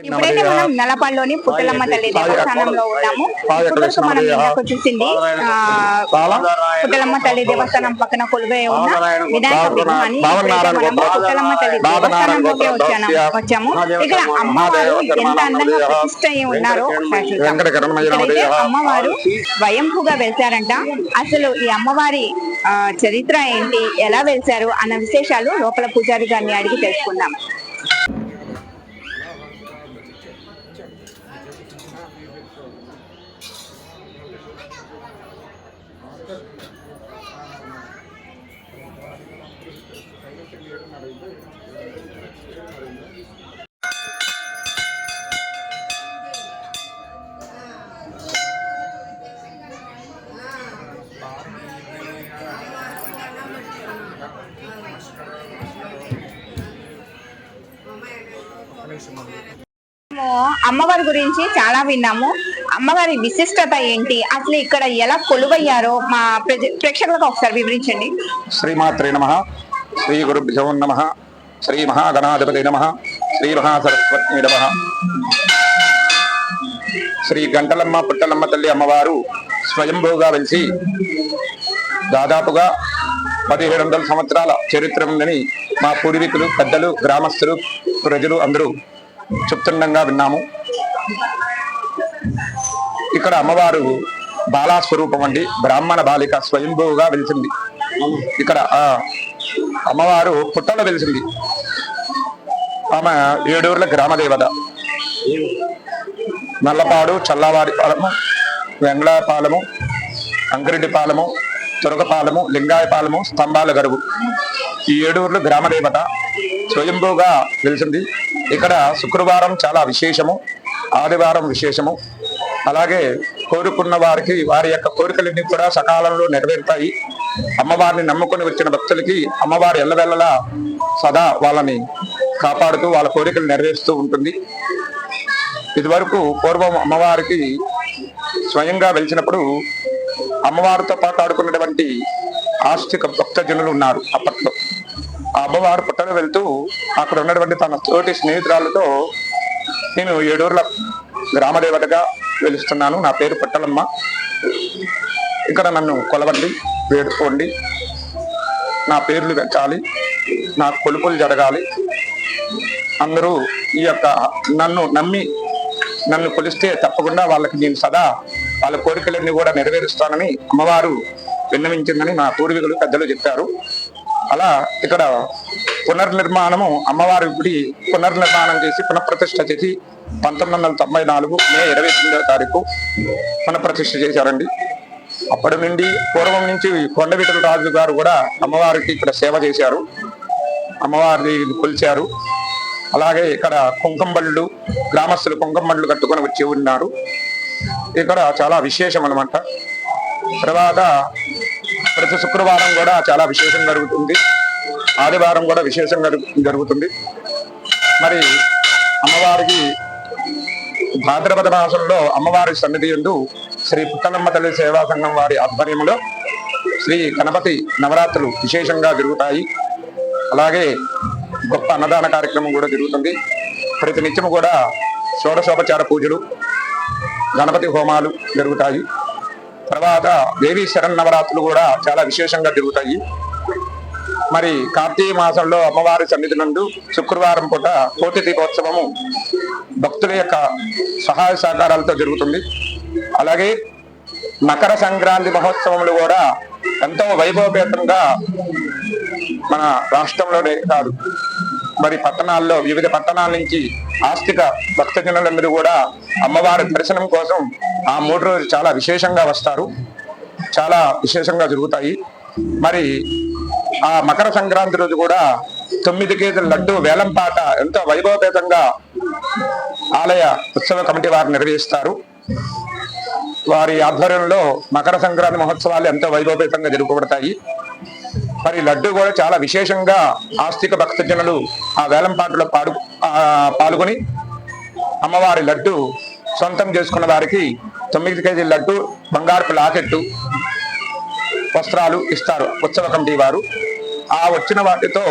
ఇప్పుడైతే మనం నల్లపాడులోని పుట్టలమ్మ తల్లి దేవస్థానంలో ఉన్నాము. ఇప్పటివరకు మనం ఇందాక చూసింది పుట్టలమ్మ తల్లి దేవస్థానం పక్కన కొలువై ఉన్న వినాయక విగ్రహాన్ని మనము పుట్టలమ్మ తల్లి దేవస్థానంలోకి వచ్చాము. ఇక్కడ అమ్మవారు ఎంత అందంగా ప్రతిష్ట అయి ఉన్నారో ఇక్కడైతే అమ్మవారు స్వయంభూగా వెళ్తారంట. అసలు ఈ అమ్మవారి చరిత్ర ఏంటి, ఎలా వెళ్తారు అన్న విశేషాలు లోపల పూజారి గారిని అడిగి తెలుసుకుందాం. అమ్మవారి గురించి చాలా విన్నాము. అమ్మవారి విశిష్టత ఏంటి, అసలు ఇక్కడ ఎలా కొలువయ్యారో మా ప్రేక్షకులకు ఒకసారి వివరించండి. శ్రీమాత్రే నమః, శ్రీ గురుభ్యో నమః, శ్రీ మహాగణాధిపతి నమః, శ్రీ మహాసరస్వతి నమః. శ్రీ గంటలమ్మ పుట్టలమ్మ తల్లి అమ్మవారు స్వయంభూగా వెలిసి దాదాపుగా 1700 సంవత్సరాల చరిత్ర ఉందని మా పూర్వీకులు, పెద్దలు, గ్రామస్తులు, ప్రజలు అందరూ చెప్తుండగా విన్నాము. ఇక్కడ అమ్మవారు బాలా స్వరూపం అండి, బ్రాహ్మణ బాలిక స్వయంభూగా వెలిసింది. ఇక్కడ అమ్మవారు పుట్టలో వెలిసింది. ఆమె ఏడూర్ల గ్రామదేవత. నల్లపాడు, చల్లవారిపాలెము, వెంగళపాలెము, అంకిరెడ్డిపాలెము, తురకపాలెము, లింగాయపాలెము, స్తంభాల గరువు, ఈ ఏడూర్లు గ్రామదేవత స్వయంభూగా వెలిసింది. ఇక్కడ శుక్రవారం చాలా విశేషము, ఆదివారం విశేషము. అలాగే కోరుకున్న వారికి వారి యొక్క కోరికలన్నీ కూడా సకాలంలో నెరవేరుతాయి. అమ్మవారిని నమ్ముకొని వచ్చిన భక్తులకి అమ్మవారి ఎల్లవెల్లలా సదా వాళ్ళని కాపాడుతూ వాళ్ళ కోరికలు నెరవేరుస్తూ ఉంటుంది. ఇదివరకు పూర్వం అమ్మవారికి స్వయంగా వెలిచినప్పుడు అమ్మవారితో పాటు ఆడుకున్నటువంటి ఆస్తిక భక్తజనులు ఉన్నారు. అప్పట్లో ఆ అమ్మవారు పుట్టలో వెళ్తూ అక్కడ ఉన్నటువంటి తన తోటి స్నేహితురాలతో, నేను ఏడూర్ల గ్రామదేవతగా వెలుస్తున్నాను, నా పేరు పుట్టలమ్మ, ఇక్కడ నన్ను కొలవండి, వేడుకోండి, నా పేర్లు పెట్టాలి, నా కొలుపులు జరగాలి, అందరూ ఈ యొక్క నన్ను నమ్మి నన్ను కొలిస్తే తప్పకుండా వాళ్ళకి నేను సదా వాళ్ళ కోరికలన్నీ కూడా నెరవేరుస్తానని అమ్మవారు విన్నవించిందని మా పూర్వీకులు, పెద్దలు చెప్పారు. అలా ఇక్కడ పునర్నిర్మాణము, అమ్మవారి గుడి పునర్నిర్మాణం చేసి పునఃప్రతిష్ఠ చేసి 1994 మే 29వ తారీఖు పునఃప్రతిష్ఠ చేశారండి. అప్పటి నుండి పూర్వం నుంచి కొండవీటల రాజు గారు కూడా అమ్మవారికి ఇక్కడ సేవ చేశారు, అమ్మవారిని కొలిచారు. అలాగే ఇక్కడ కుంకంబళ్ళు, గ్రామస్తులు కుంకంబళ్ళు కట్టుకొని వచ్చి ఉన్నారు. ఇక్కడ చాలా విశేషం అన్నమాట. తర్వాత ప్రతి శుక్రవారం కూడా చాలా విశేషం జరుగుతుంది, ఆదివారం కూడా విశేషంగా జరుగుతుంది. మరి అమ్మవారికి భాద్రపద మాసంలో అమ్మవారి సన్నిధి యందు శ్రీ పుట్టలమ్మ తల్లి సేవా సంఘం వారి ఆధ్వర్యంలో శ్రీ గణపతి నవరాత్రులు విశేషంగా జరుగుతాయి. అలాగే గొప్ప అన్నదాన కార్యక్రమం కూడా జరుగుతుంది. ప్రతి నిత్యం కూడా షోడశోపచార పూజలు, గణపతి హోమాలు జరుగుతాయి. తర్వాత దేవీ శరన్నవరాత్రులు కూడా చాలా విశేషంగా జరుగుతాయి. మరి కార్తీక మాసంలో అమ్మవారి సన్నిధి నందు శుక్రవారం పూట కోటి దీపోత్సవము భక్తుల యొక్క సహాయ సహకారాలతో జరుగుతుంది. అలాగే మకర సంక్రాంతి మహోత్సవములు కూడా ఎంతో వైభవపేతంగా మన రాష్ట్రంలోనే కాదు, మరి పట్టణాల్లో, వివిధ పట్టణాల నుంచి ఆస్తిక భక్తజనులందరూ కూడా అమ్మవారి దర్శనం కోసం ఆ 3 రోజులు చాలా విశేషంగా వస్తారు, చాలా విశేషంగా జరుగుతాయి. మరి ఆ మకర సంక్రాంతి రోజు కూడా 9 కేజీల లడ్డు వేలంపాట ఎంతో వైభవపేతంగా ఆలయ ఉత్సవ కమిటీ వారు నిర్వహిస్తారు. వారి ఆధ్వర్యంలో మకర సంక్రాంతి మహోత్సవాలు ఎంతో వైభవపేతంగా జరుపబడతాయి. మరి లడ్డు కూడా చాలా విశేషంగా ఆస్తిక భక్తజనులు ఆ వేలంపాటలో పాల్గొని అమ్మవారి లడ్డు సొంతం చేసుకున్న వారికి 9 కేజీల లడ్డు, బంగారపు లాకెట్టు, వస్త్రాలు ఇస్తారు ఉత్సవ కమిటీ వారు. ఆ వచ్చిన వాటితో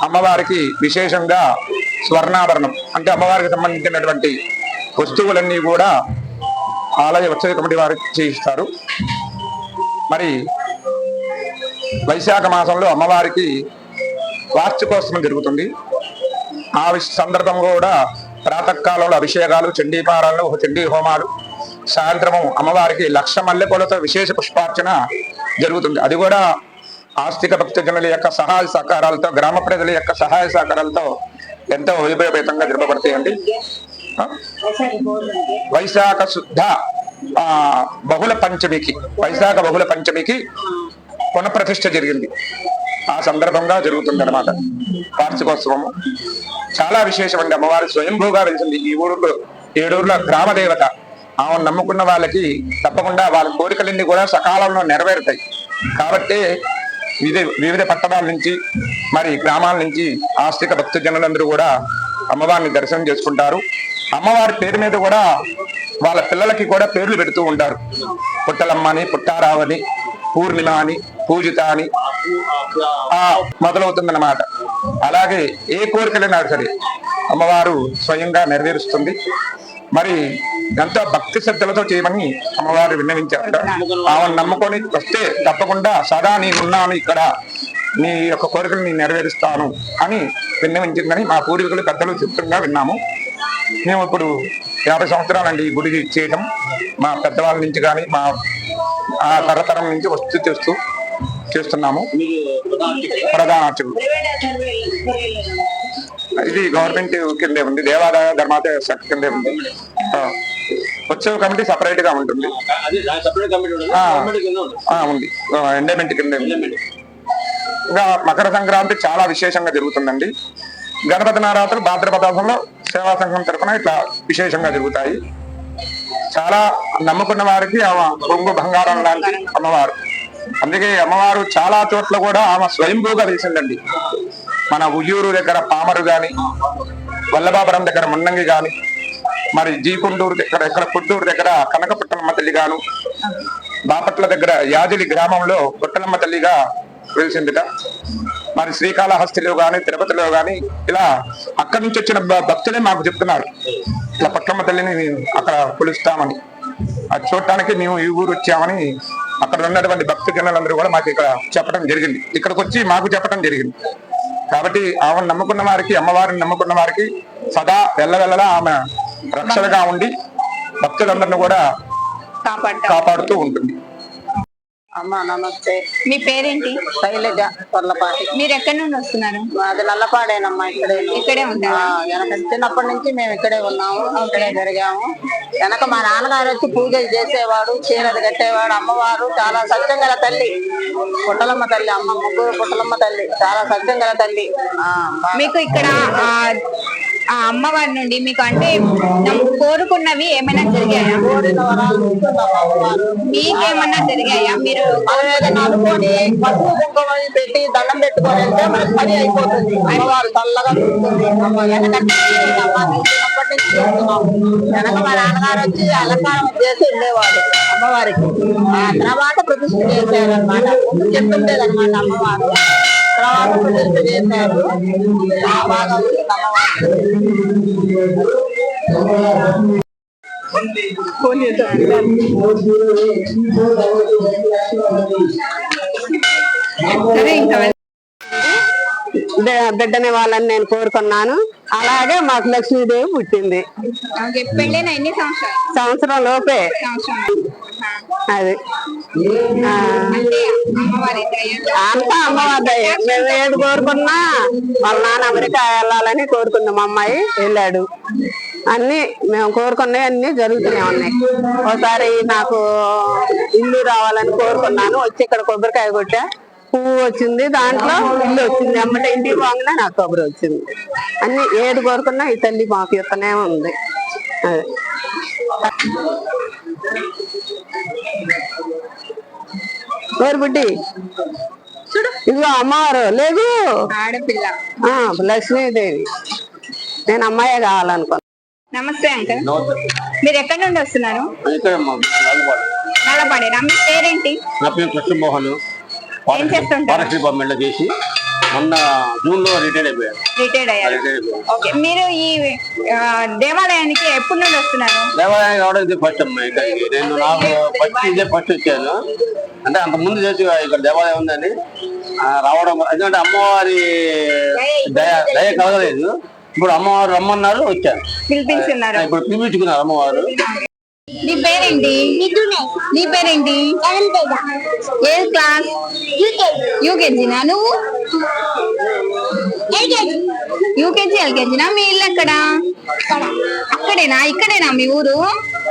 అమ్మవారికి విశేషంగా స్వర్ణాభరణం అంటే అమ్మవారికి సంబంధించినటువంటి వస్తువులన్నీ కూడా ఆలయ ఉత్సవ కమిటీ వారికి చేయిస్తారు. మరి వైశాఖ మాసంలో అమ్మవారికి వార్షికోత్సవం జరుగుతుంది. ఆ సందర్భం కూడా ప్రాతకాలంలో అభిషేకాలు, చండీపారాలు, చండీ హోమాలు, సాయంత్రము అమ్మవారికి 1,00,000 మల్లెపూలతో విశేష పుష్పార్చన జరుగుతుంది. అది కూడా ఆస్తిక భక్తజనుల యొక్క సహాయ సహకారాలతో, గ్రామ ప్రజల యొక్క సహాయ సహకారాలతో ఎంతో వైభవపేతంగా జరపబడతాయండి. వైశాఖ శుద్ధ బహుళ పంచమికి, వైశాఖ బహుళ పంచమికి పునఃప్రతిష్ఠ జరిగింది. ఆ సందర్భంగా జరుగుతుంది అన్నమాట వార్షికోత్సవము. చాలా విశేషమండి. అమ్మవారు స్వయంభూగా వెలిసింది. ఈ ఊళ్ళో 7 ఊర్ల గ్రామ దేవత. ఆమెను నమ్ముకున్న వాళ్ళకి తప్పకుండా వాళ్ళ కోరికలన్నీ కూడా సకాలంలో నెరవేరుతాయి. కాబట్టి వివిధ పట్టణాల నుంచి మరి గ్రామాల నుంచి ఆస్తిక భక్త జనులందరూ కూడా అమ్మవారిని దర్శనం చేసుకుంటారు. అమ్మవారి పేరు మీద కూడా వాళ్ళ పిల్లలకి కూడా పేర్లు పెడుతూ ఉంటారు. పుట్టలమ్మ అని, పుట్టారావని, పూర్ణిమ అని, పూజిత అని మొదలవుతుందన్నమాట. అలాగే ఏ కోరికలైనా సరే అమ్మవారు స్వయంగా నెరవేరుస్తుంది. మరి ఎంతో భక్తి శ్రద్ధలతో చేయమని అమ్మవారు విన్నవించారట. ఆమెను నమ్ముకొని వస్తే తప్పకుండా సదా నేనున్నాను ఇక్కడ, నీ యొక్క కోరికలు నేను నెరవేరుస్తాను అని విన్నవించిందని మా పూర్వీకులు పెద్దలు చెప్తుండగా విన్నాము. మేము ఇప్పుడు 50 సంవత్సరాలండి ఈ గుడి చేయడం. మా పెద్దవాళ్ళ నుంచి కానీ మా తరతరం నుంచి వస్తూ చేస్తున్నాము. ప్రధాన అర్చకులు ఇది గవర్నమెంట్ కిందే ఉంది, దేవాదాయ ధర్మాదాయ శాఖ కిందే ఉంది. ఉత్సవ కమిటీ సపరేట్ గా ఉంటుంది, ఉంది, ఎండోమెంట్ కిందే ఉంది. ఇంకా మకర సంక్రాంతి చాలా విశేషంగా జరుగుతుందండి. గణపతి నవరాత్రులు భాద్రపదంలో సేవా సంఘం తరఫున ఇట్లా విశేషంగా జరుగుతాయి. చాలా నమ్ముకున్న వారికి ఆమె బొంగు బంగారం లాంటి అమ్మవారు. అందుకే అమ్మవారు చాలా చోట్ల కూడా ఆమె స్వయంభూగా వెలిసిందండి. మన ఉయ్యూరు దగ్గర పామరు గాని, వల్లభాపురం దగ్గర మున్నంగి గాని, మరి జీకుండూరు దగ్గర ఇక్కడ పుట్టూరు దగ్గర కనకపుట్టలమ్మ తల్లి గాను, బాపట్ల దగ్గర యాజలి గ్రామంలో పుట్టలమ్మ తల్లిగా వెలిసిందిట. మరి శ్రీకాళహస్తిలో గాని, తిరుపతిలో గాని ఇలా అక్కడి నుంచి వచ్చిన భక్తులే మాకు చెప్తున్నారు, ఇట్లా పుట్టలమ్మ తల్లిని అక్కడ కొలుస్తామని. అది చూడటానికి మేము ఈ ఊరు వచ్చామని అక్కడ ఉన్నటువంటి భక్త జనులందరూ కూడా మాకు ఇక్కడ చెప్పడం జరిగింది. ఇక్కడికి వచ్చి మాకు చెప్పడం జరిగింది. కాబట్టి ఆమెను నమ్ముకున్న వారికి, అమ్మవారిని నమ్ముకున్న వారికి సదా వెళ్ళవెళ్ళలా ఆమె రక్షణగా ఉండి భక్తులందరినీ కూడా కాపాడుతూ ఉంటుంది. అమ్మా నమస్తే. మీ పేరేంటి? శైలజ కొర్లపాటి. మీరు ఎక్కడి నుండి వస్తున్నారు? అది నల్లపాడేనమ్మా. ఇక్కడే ఉంటారా? వెనక చిన్నప్పటి నుంచి మేము ఇక్కడే ఉన్నాము, ఇక్కడే జరిగాము. వెనక మా నాన్నగారు వచ్చి పూజలు చేసేవాడు, చీరలు కట్టేవాడు. అమ్మవారు చాలా సత్యం గల తల్లి, పుట్టలమ్మ తల్లి. అమ్మ ముగ్గురు పుట్టలమ్మ తల్లి, చాలా సత్యం గల తల్లి. మీకు ఇక్కడ ఆ అమ్మవారి నుండి మీకు అంటే కోరుకున్నవి ఏమైనా జరిగాయా? కోరిన వరాలు అమ్మవారు. మీకేమన్నా జరిగాయా? మీరు ఏదైనా అనుకోని పసుపు కుంకుమ పెట్టి దండం పెట్టుకొని వెళ్తే మనకి పని అయిపోతుంది. అమ్మవారు చల్లగా చూస్తుంది. చిన్నప్పటి నుంచి చేస్తున్నాము. వెనక మా నాన్నగారు వచ్చి అలంకారం చేసి వెళ్ళేవాడు అమ్మవారికి. ఆ తర్వాత ప్రతిష్ఠ చేశారనమాట. చెప్తుండేదన్నమాట అమ్మవారు. తర్వాత ప్రతిష్ఠ చేశారు. బాగా ఉంటుంది అమ్మవారు. బిడ్డని వాళ్ళని నేను కోరుకున్నాను. అలాగే మాకు లక్ష్మీదేవి పుట్టింది. పెళ్ళైన ఎన్ని సంవత్సరాలు? సంవత్సరం లోపే. అది అంతా అమ్మవారి దయ. మేము ఏది కోరుకున్నా వాళ్ళ నాన్న అమెరికా వెళ్ళాలని కోరుకుంది. మా అమ్మాయి వెళ్ళాడు. అన్ని మేము కోరుకున్నవి అన్ని జరుగుతూనే ఉన్నాయి. ఒకసారి నాకు ఇల్లు రావాలని కోరుకున్నాను. వచ్చి ఇక్కడ కొబ్బరికాయ కొట్టా, పువ్వు వచ్చింది, దాంట్లో ఇల్లు వచ్చింది. అమ్మటే ఇంటికి పోగానే నాకు కొబ్బరి వచ్చింది. అన్ని ఏది కోరుకున్నా ఈ తల్లి మాకు ఇస్తూనే ఉంది. అదే ఓరు బుడ్డి చూడు, ఇదిగో అమ్మవారు లేదు, ఆడపిల్ల లక్ష్మీదేవి. నేను అమ్మాయే కావాలనుకున్నా. నమస్తే అంకల్, మీరు ఎక్కడి నుండి వస్తున్నారు? నల్లపాడేనా? మీ పేరేంటి? నా పేరు కృష్ణమోహన్. ఏం చేస్తుంటారు? చేసి మొన్న జూన్ లో రిటైర్డ్ అయిపోయాను. రిటైర్డ్ అయ్యారు. ఓకే, మీరు ఈ దేవాలయానికి ఎప్పటి నుండి వస్తున్నారు? దేవాలయానికి రావడం ఇది ఫస్ట్ అమ్మా. నేను నాకు ఫస్ట్ వచ్చాను. అంటే అంత ముందు చేసి ఇక్కడ దేవాలయం ఉందని రావడం, ఎందుకంటే అమ్మవారి దయ కలగలేదు. ఇప్పుడు అమ్మవారు రమ్మన్నారు, వచ్చాను. పిలిపించున్నారు. ఇప్పుడు పిలిపించుకున్నారు అమ్మవారు. నీ పేరేంటి? నీ పేరేంటి? ఏ క్లాస్? యూకేజీనా? నువ్వు యూకేజీ ఎల్కేజీనా? మీ ఇల్లు ఎక్కడ? అక్కడేనా? ఇక్కడేనా మీ ఊరు?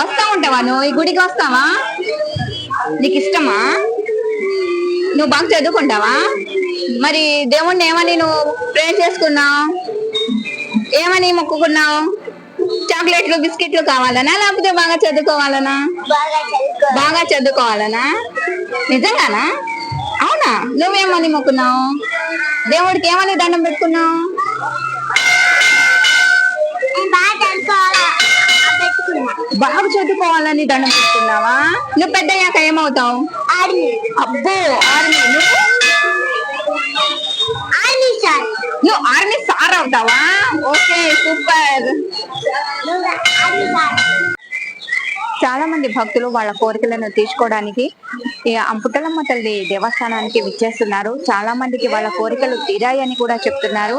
వస్తా ఉంటావా నువ్వు? ఈ గుడికి వస్తావా? నీకు ఇష్టమా? నువ్వు బాగా చదువుకుంటావా? మరి దేవుణ్ణి ఏమని నువ్వు ప్రే చేసుకున్నావు? ఏమని మొక్కుకున్నావు? చాక్లెట్లు బిస్కెట్లు కావాలనా లేకపోతే బాగా చదువుకోవాలనా? బాగా చదువుకోవాలనా? నిజంగానా? అవునా? నువ్వేమని మొక్కున్నావు? దేవుడికి ఏమని దండం పెట్టుకున్నావు? బాగా చదువుకోవాలని దండం పెట్టుకున్నావా? నువ్వు పెద్దయ్యాక ఏమవుతావు? అబ్బో, ఆర్మీ. నువ్వు ఆర్మీ సార్ అవుతావా? Okay, super. చాలా మంది భక్తులు వాళ్ళ కోరికలను తీర్చుకోవడానికి ఈ అంపుటలమ్మ తల్లి దేవస్థానానికి విచ్చేస్తున్నారు. చాలా మందికి వాళ్ళ కోరికలు తీరాయని కూడా చెప్తున్నారు.